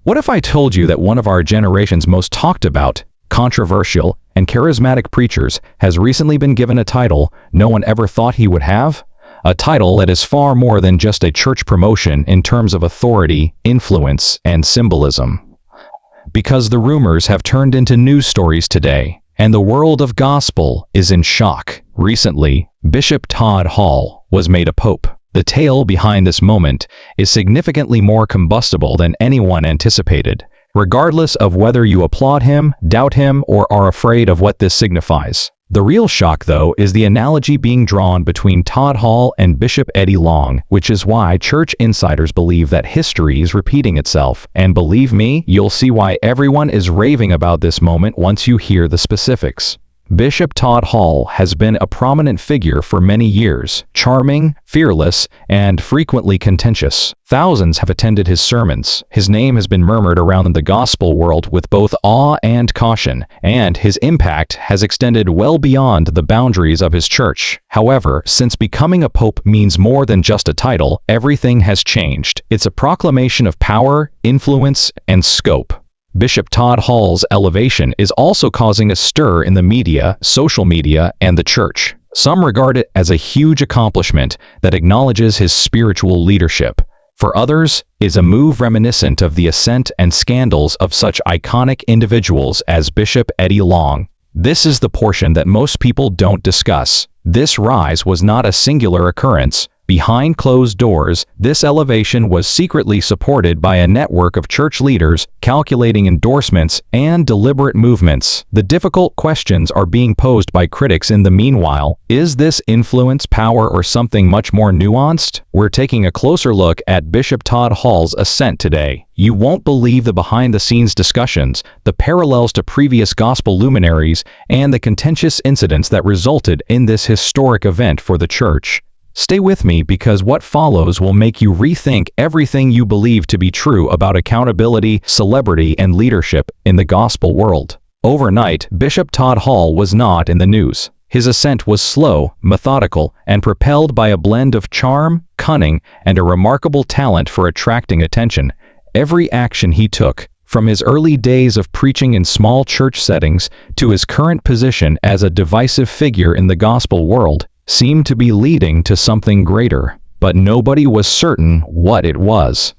What if I told you that one of our generation's most talked about, controversial, and charismatic preachers has recently been given a title no one ever thought he would have? A title that is far more than just a church promotion in terms of authority, influence, and symbolism. Because the rumors have turned into news stories today, and the world of gospel is in shock. Recently, Bishop Todd Hall was made a pope. The tale behind this moment is significantly more combustible than anyone anticipated, regardless of whether you applaud him, doubt him, or are afraid of what this signifies. The real shock, though, is the analogy being drawn between Todd Hall and Bishop Eddie Long, which is why church insiders believe that history is repeating itself. And believe me, you'll see why everyone is raving about this moment once you hear the specifics. Bishop Todd Hall has been a prominent figure for many years, charming, fearless, and frequently contentious. Thousands have attended his sermons. His name has been murmured around the gospel world with both awe and caution, and his impact has extended well beyond the boundaries of his church. However, since becoming a pope means more than just a title, everything has changed. It's a proclamation of power, influence, and scope. Bishop Todd Hall's elevation is also causing a stir in the media, social media, and the church. Some regard it as a huge accomplishment that acknowledges his spiritual leadership. For others, it is a move reminiscent of the ascent and scandals of such iconic individuals as Bishop Eddie Long. This is the portion that most people don't discuss. This rise was not a singular occurrence. Behind closed doors, this elevation was secretly supported by a network of church leaders, calculating endorsements, and deliberate movements. The difficult questions are being posed by critics in the meanwhile. Is this influence, power, or something much more nuanced? We're taking a closer look at Bishop Todd Hall's ascent today. You won't believe the behind-the-scenes discussions, the parallels to previous gospel luminaries, and the contentious incidents that resulted in this historic event for the church. Stay with me because what follows will make you rethink everything you believe to be true about accountability, celebrity, and leadership in the gospel world. Overnight, Bishop Todd Hall was not in the news. His ascent was slow, methodical, and propelled by a blend of charm, cunning, and a remarkable talent for attracting attention. Every action he took, from his early days of preaching in small church settings to his current position as a divisive figure in the gospel world, seemed to be leading to something greater, but nobody was certain what it was.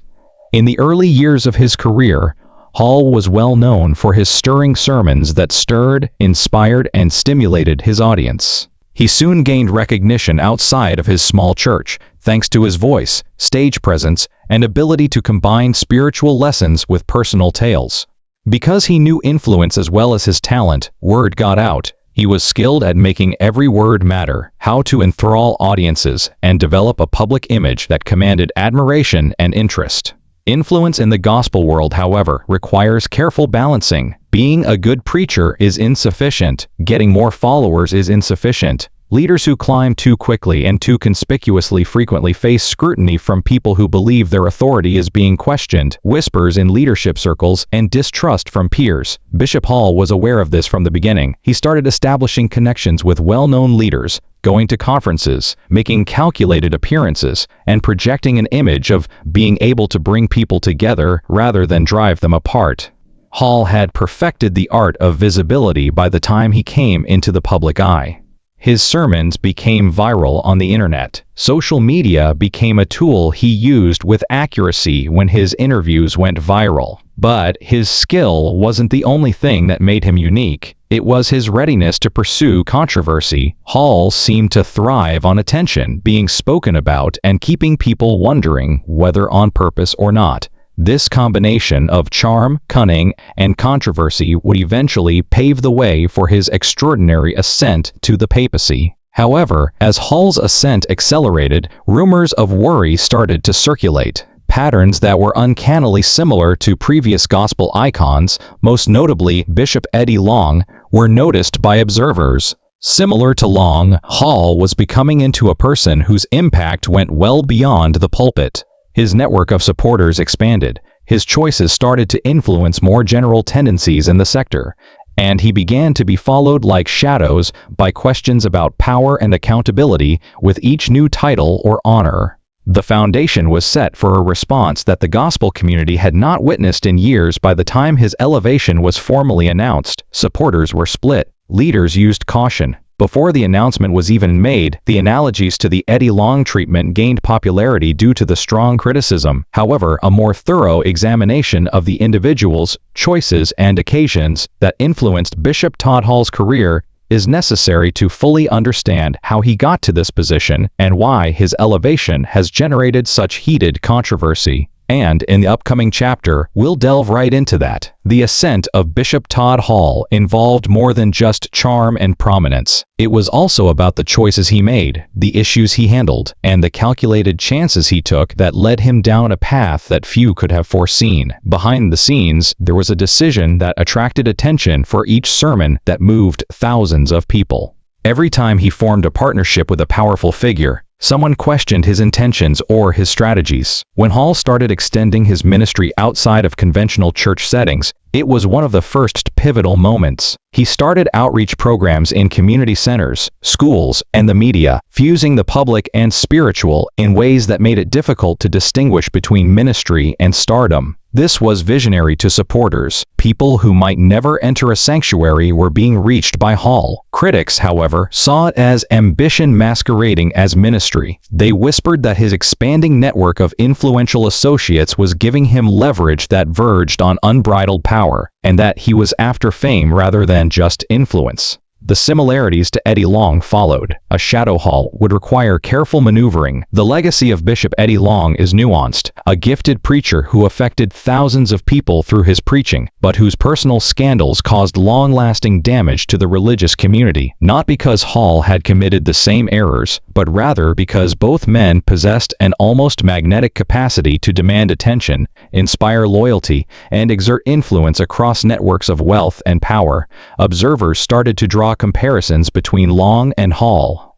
In the early years of his career, Hall was well known for his stirring sermons that stirred, inspired, and stimulated his audience. He soon gained recognition outside of his small church, thanks to his voice, stage presence, and ability to combine spiritual lessons with personal tales. Because he knew influence as well as his talent, word got out. He was skilled at making every word matter, how to enthrall audiences, and develop a public image that commanded admiration and interest. Influence in the gospel world, however, requires careful balancing. Being a good preacher is insufficient. Getting more followers is insufficient. Leaders who climb too quickly and too conspicuously frequently face scrutiny from people who believe their authority is being questioned, whispers in leadership circles, and distrust from peers. Bishop Hall was aware of this from the beginning. He started establishing connections with well-known leaders, going to conferences, making calculated appearances, and projecting an image of being able to bring people together rather than drive them apart. Hall had perfected the art of visibility by the time he came into the public eye. His sermons became viral on the internet. Social media became a tool he used with accuracy when his interviews went viral. But his skill wasn't the only thing that made him unique. It was his readiness to pursue controversy. Hall seemed to thrive on attention, being spoken about, and keeping people wondering, whether on purpose or not. This combination of charm, cunning, and controversy would eventually pave the way for his extraordinary ascent to the papacy. However, as Hall's ascent accelerated, rumors of worry started to circulate. Patterns that were uncannily similar to previous gospel icons, most notably Bishop Eddie Long, were noticed by observers. Similar to Long, Hall was becoming into a person whose impact went well beyond the pulpit. His network of supporters expanded, his choices started to influence more general tendencies in the sector, and he began to be followed like shadows by questions about power and accountability with each new title or honor. The foundation was set for a response that the gospel community had not witnessed in years. By the time his elevation was formally announced, supporters were split. Leaders used caution. Before the announcement was even made, the analogies to the Eddie Long treatment gained popularity due to the strong criticism. However, a more thorough examination of the individuals, choices, and occasions that influenced Bishop Todd Hall's career is necessary to fully understand how he got to this position and why his elevation has generated such heated controversy. And in the upcoming chapter, we'll delve right into that. The ascent of Bishop Todd Hall involved more than just charm and prominence. It was also about the choices he made, the issues he handled, and the calculated chances he took that led him down a path that few could have foreseen. Behind the scenes, there was a decision that attracted attention for each sermon that moved thousands of people. Every time he formed a partnership with a powerful figure, someone questioned his intentions or his strategies. When Hall started extending his ministry outside of conventional church settings, it was one of the first pivotal moments. He started outreach programs in community centers, schools, and the media, fusing the public and spiritual in ways that made it difficult to distinguish between ministry and stardom. This was visionary to supporters. People who might never enter a sanctuary were being reached by Hall. Critics, however, saw it as ambition masquerading as ministry. They whispered that his expanding network of influential associates was giving him leverage that verged on unbridled power, and that he was after fame rather than just influence. The similarities to Eddie Long followed. A shadow Hall would require careful maneuvering. The legacy of Bishop Eddie Long is nuanced, a gifted preacher who affected thousands of people through his preaching, but whose personal scandals caused long-lasting damage to the religious community, not because Hall had committed the same errors, but rather because both men possessed an almost magnetic capacity to demand attention, inspire loyalty, and exert influence across networks of wealth and power. Observers started to draw comparisons between Long and Hall.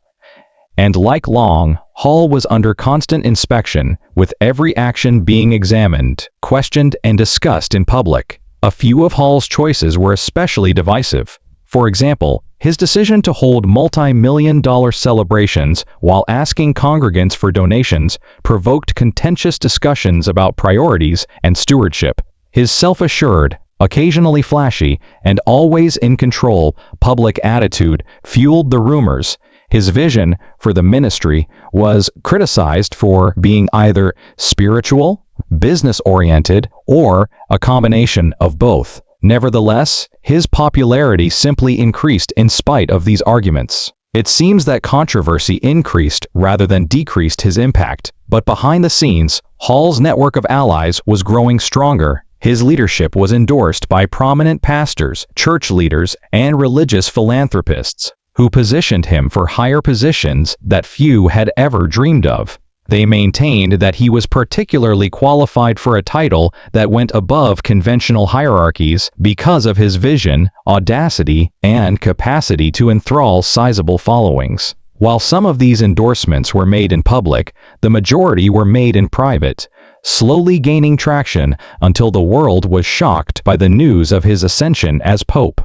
And like Long, Hall was under constant inspection, with every action being examined, questioned, and discussed in public. A few of Hall's choices were especially divisive. For example, his decision to hold multi-million-dollar celebrations while asking congregants for donations provoked contentious discussions about priorities and stewardship. His self-assured, occasionally flashy, and always in control public attitude fueled the rumors. His vision for the ministry was criticized for being either spiritual, business-oriented, or a combination of both. Nevertheless, his popularity simply increased in spite of these arguments. It seems that controversy increased rather than decreased his impact, but behind the scenes, Hall's network of allies was growing stronger. His leadership was endorsed by prominent pastors, church leaders, and religious philanthropists, who positioned him for higher positions that few had ever dreamed of. They maintained that he was particularly qualified for a title that went above conventional hierarchies because of his vision, audacity, and capacity to enthrall sizable followings. While some of these endorsements were made in public, the majority were made in private, slowly gaining traction until the world was shocked by the news of his ascension as Pope.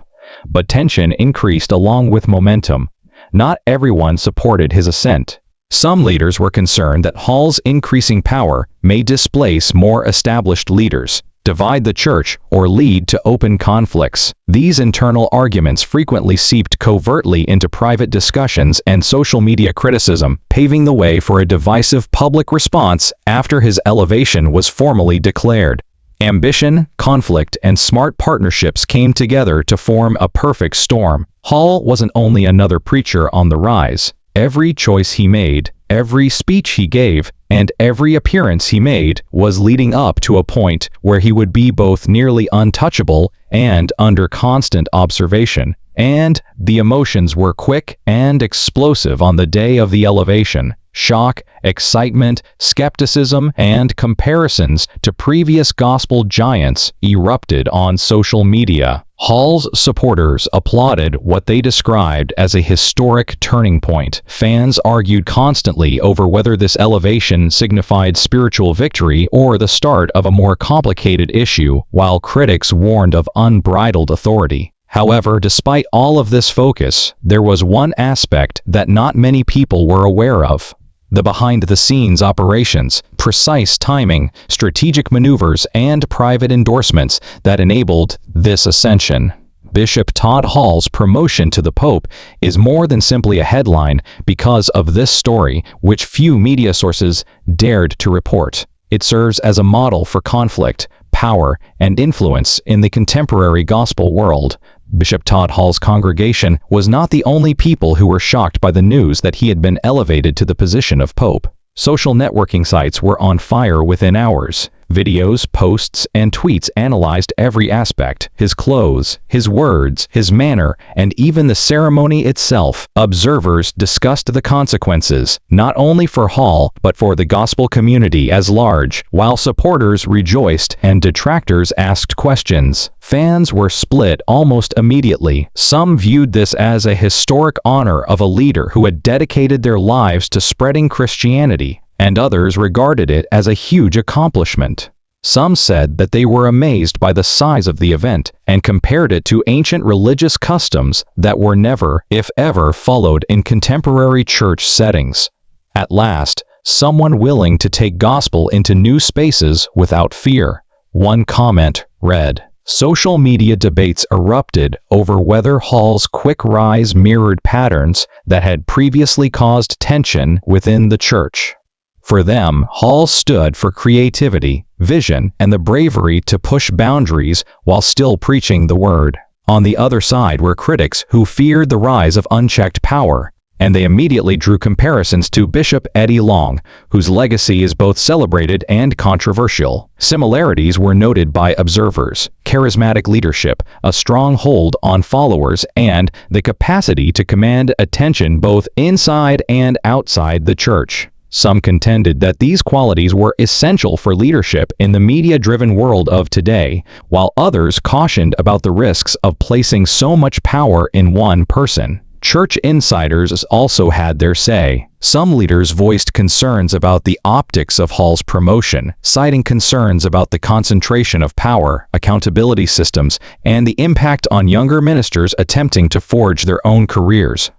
But tension increased along with momentum. Not everyone supported his ascent. Some leaders were concerned that Hall's increasing power may displace more established leaders, divide the church, or lead to open conflicts. These internal arguments frequently seeped covertly into private discussions and social media criticism, paving the way for a divisive public response after his elevation was formally declared. Ambition, conflict, and smart partnerships came together to form a perfect storm. Hall wasn't only another preacher on the rise. Every choice he made, every speech he gave, and every appearance he made was leading up to a point where he would be both nearly untouchable and under constant observation. And the emotions were quick and explosive on the day of the elevation. Shock, excitement, skepticism, and comparisons to previous gospel giants erupted on social media. Hall's supporters applauded what they described as a historic turning point. Fans argued constantly over whether this elevation signified spiritual victory or the start of a more complicated issue, while critics warned of unbridled authority. However, despite all of this focus, there was one aspect that not many people were aware of. the behind-the-scenes operations, precise timing, strategic maneuvers, and private endorsements that enabled this ascension. Bishop Todd Hall's promotion to the Pope is more than simply a headline because of this story, which few media sources dared to report. It serves as a model for conflict, power, and influence in the contemporary gospel world. Bishop Todd Hall's congregation was not the only people who were shocked by the news that he had been elevated to the position of Pope. Social networking sites were on fire within hours. Videos, posts, and tweets analyzed every aspect: his clothes, his words, his manner, and even the ceremony itself. Observers discussed the consequences, not only for Hall, but for the gospel community as large. While supporters rejoiced and detractors asked questions, fans were split almost immediately. Some viewed this as a historic honor of a leader who had dedicated their lives to spreading Christianity, and others regarded it as a huge accomplishment. Some said that they were amazed by the size of the event and compared it to ancient religious customs that were never, if ever, followed in contemporary church settings. At last, someone willing to take gospel into new spaces without fear. One comment read, "Social media debates erupted over whether Hall's quick rise mirrored patterns that had previously caused tension within the church." For them, Hall stood for creativity, vision, and the bravery to push boundaries while still preaching the word. On the other side were critics who feared the rise of unchecked power, and they immediately drew comparisons to Bishop Eddie Long, whose legacy is both celebrated and controversial. Similarities were noted by observers: charismatic leadership, a strong hold on followers, and the capacity to command attention both inside and outside the church. Some contended that these qualities were essential for leadership in the media-driven world of today, while others cautioned about the risks of placing so much power in one person. Church insiders also had their say. Some leaders voiced concerns about the optics of Hall's promotion, citing concerns about the concentration of power, accountability systems, and the impact on younger ministers attempting to forge their own careers.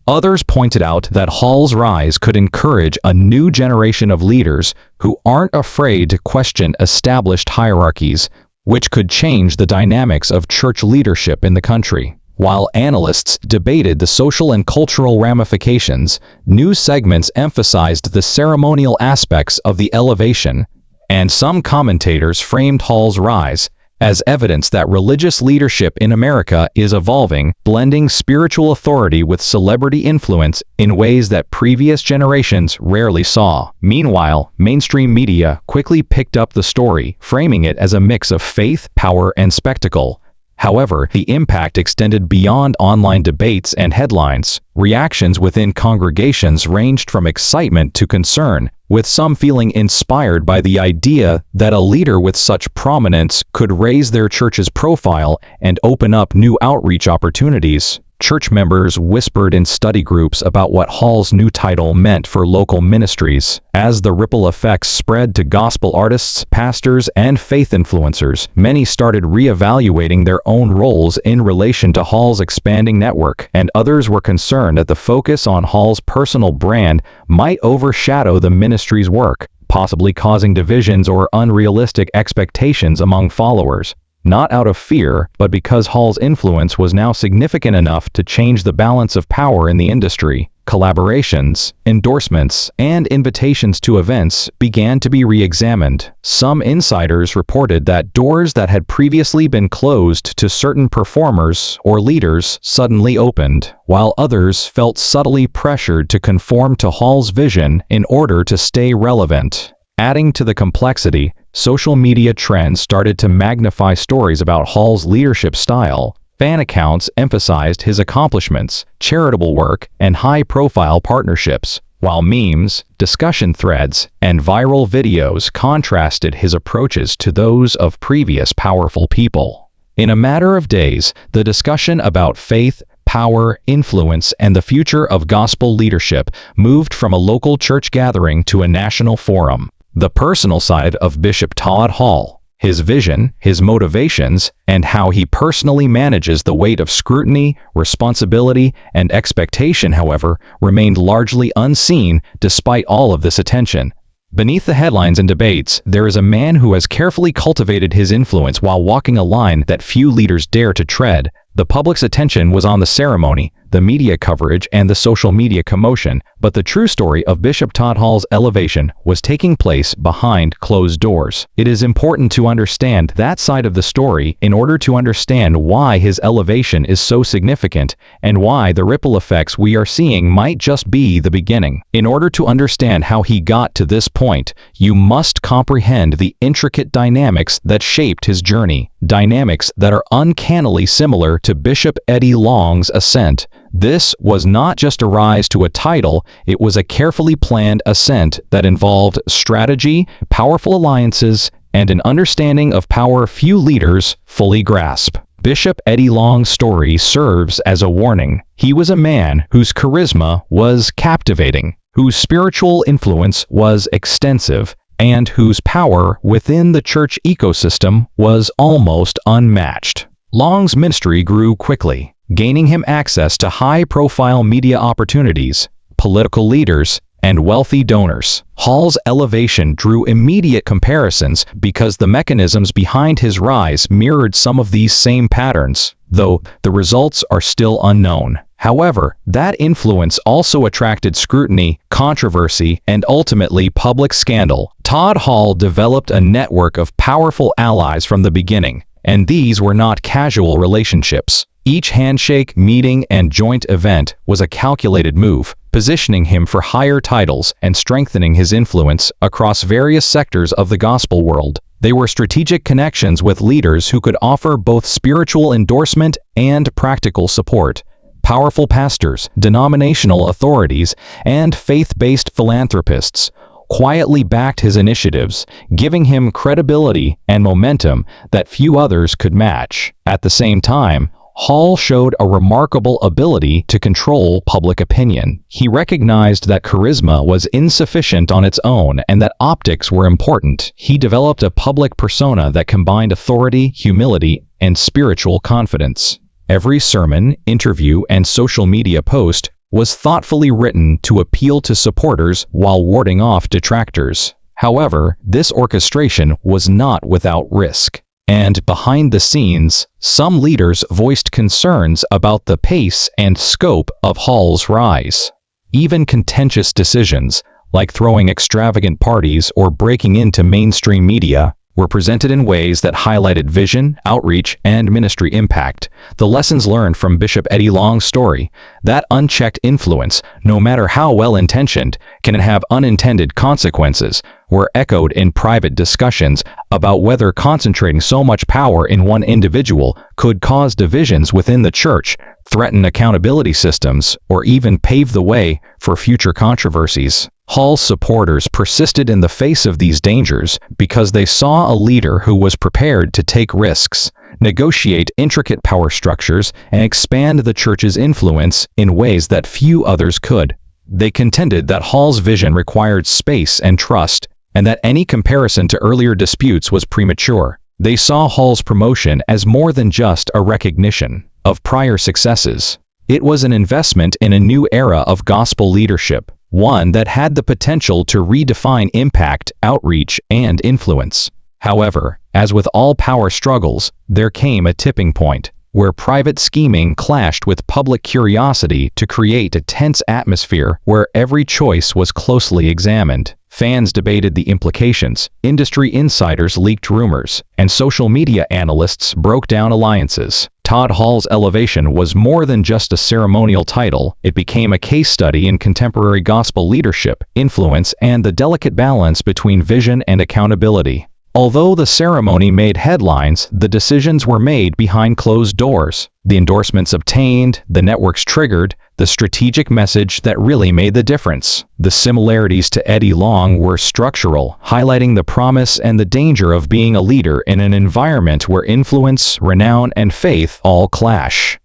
Others pointed out that Hall's rise could encourage a new generation of leaders who aren't afraid to question established hierarchies, which could change the dynamics of church leadership in the country. While analysts debated the social and cultural ramifications, news segments emphasized the ceremonial aspects of the elevation, and some commentators framed Hall's rise as evidence that religious leadership in America is evolving, blending spiritual authority with celebrity influence in ways that previous generations rarely saw. Meanwhile, mainstream media quickly picked up the story, framing it as a mix of faith, power, and spectacle. However, the impact extended beyond online debates and headlines. Reactions within congregations ranged from excitement to concern, with some feeling inspired by the idea that a leader with such prominence could raise their church's profile and open up new outreach opportunities. Church members whispered in study groups about what Hall's new title meant for local ministries. As the ripple effects spread to gospel artists, pastors, and faith influencers, many started reevaluating their own roles in relation to Hall's expanding network, and others were concerned that the focus on Hall's personal brand might overshadow the ministry's work, possibly causing divisions or unrealistic expectations among followers. Not out of fear, but because Hall's influence was now significant enough to change the balance of power in the industry. Collaborations, endorsements, and invitations to events began to be re-examined. Some insiders reported that doors that had previously been closed to certain performers or leaders suddenly opened, while others felt subtly pressured to conform to Hall's vision in order to stay relevant. Adding to the complexity, social media trends started to magnify stories about Hall's leadership style. Fan accounts emphasized his accomplishments, charitable work, and high-profile partnerships, while memes, discussion threads, and viral videos contrasted his approaches to those of previous powerful people. In a matter of days, the discussion about faith, power, influence, and the future of gospel leadership moved from a local church gathering to a national forum. The personal side of Bishop Todd Hall. His vision, his motivations, and how he personally manages the weight of scrutiny, responsibility, and expectation, however, remained largely unseen despite all of this attention. Beneath the headlines and debates, there is a man who has carefully cultivated his influence while walking a line that few leaders dare to tread. The public's attention was on the ceremony, the media coverage, and the social media commotion, but the true story of Bishop Todd Hall's elevation was taking place behind closed doors. It is important to understand that side of the story in order to understand why his elevation is so significant and why the ripple effects we are seeing might just be the beginning. In order to understand how he got to this point, you must comprehend the intricate dynamics that shaped his journey, dynamics that are uncannily similar to Bishop Eddie Long's ascent. This was not just a rise to a title, it was a carefully planned ascent that involved strategy, powerful alliances, and an understanding of power few leaders fully grasp. Bishop Eddie Long's story serves as a warning. He was a man whose charisma was captivating, whose spiritual influence was extensive, and whose power within the church ecosystem was almost unmatched. Long's ministry grew quickly, gaining him access to high-profile media opportunities, political leaders, and wealthy donors. Hall's elevation drew immediate comparisons because the mechanisms behind his rise mirrored some of these same patterns, though the results are still unknown. However, that influence also attracted scrutiny, controversy, and ultimately public scandal. Todd Hall developed a network of powerful allies from the beginning, and these were not casual relationships. Each handshake, meeting, and joint event was a calculated move, positioning him for higher titles and strengthening his influence across various sectors of the gospel world. They were strategic connections with leaders who could offer both spiritual endorsement and practical support. Powerful pastors, denominational authorities, and faith-based philanthropists quietly backed his initiatives, giving him credibility and momentum that few others could match. At the same time, Hall showed a remarkable ability to control public opinion. He recognized that charisma was insufficient on its own and that optics were important. He developed a public persona that combined authority, humility, and spiritual confidence. Every sermon, interview, and social media post was thoughtfully written to appeal to supporters while warding off detractors. However, this orchestration was not without risk. And behind the scenes, some leaders voiced concerns about the pace and scope of Hall's rise. Even contentious decisions, like throwing extravagant parties or breaking into mainstream media, were presented in ways that highlighted vision, outreach, and ministry impact. The lessons learned from Bishop Eddie Long's story: that unchecked influence, no matter how well-intentioned, can have unintended consequences, were echoed in private discussions about whether concentrating so much power in one individual could cause divisions within the church, threaten accountability systems, or even pave the way for future controversies. Hall's supporters persisted in the face of these dangers because they saw a leader who was prepared to take risks, negotiate intricate power structures, and expand the church's influence in ways that few others could. They contended that Hall's vision required space and trust, and that any comparison to earlier disputes was premature. They saw Hall's promotion as more than just a recognition of prior successes. It was an investment in a new era of gospel leadership, one that had the potential to redefine impact, outreach, and influence. However, as with all power struggles, there came a tipping point where private scheming clashed with public curiosity to create a tense atmosphere where every choice was closely examined. Fans debated the implications, industry insiders leaked rumors, and social media analysts broke down alliances. Todd Hall's elevation was more than just a ceremonial title. It became a case study in contemporary gospel leadership, influence, and the delicate balance between vision and accountability. Although the ceremony made headlines, the decisions were made behind closed doors. The endorsements obtained, the networks triggered, the strategic message that really made the difference. The similarities to Eddie Long were structural, highlighting the promise and the danger of being a leader in an environment where influence, renown, and faith all clash.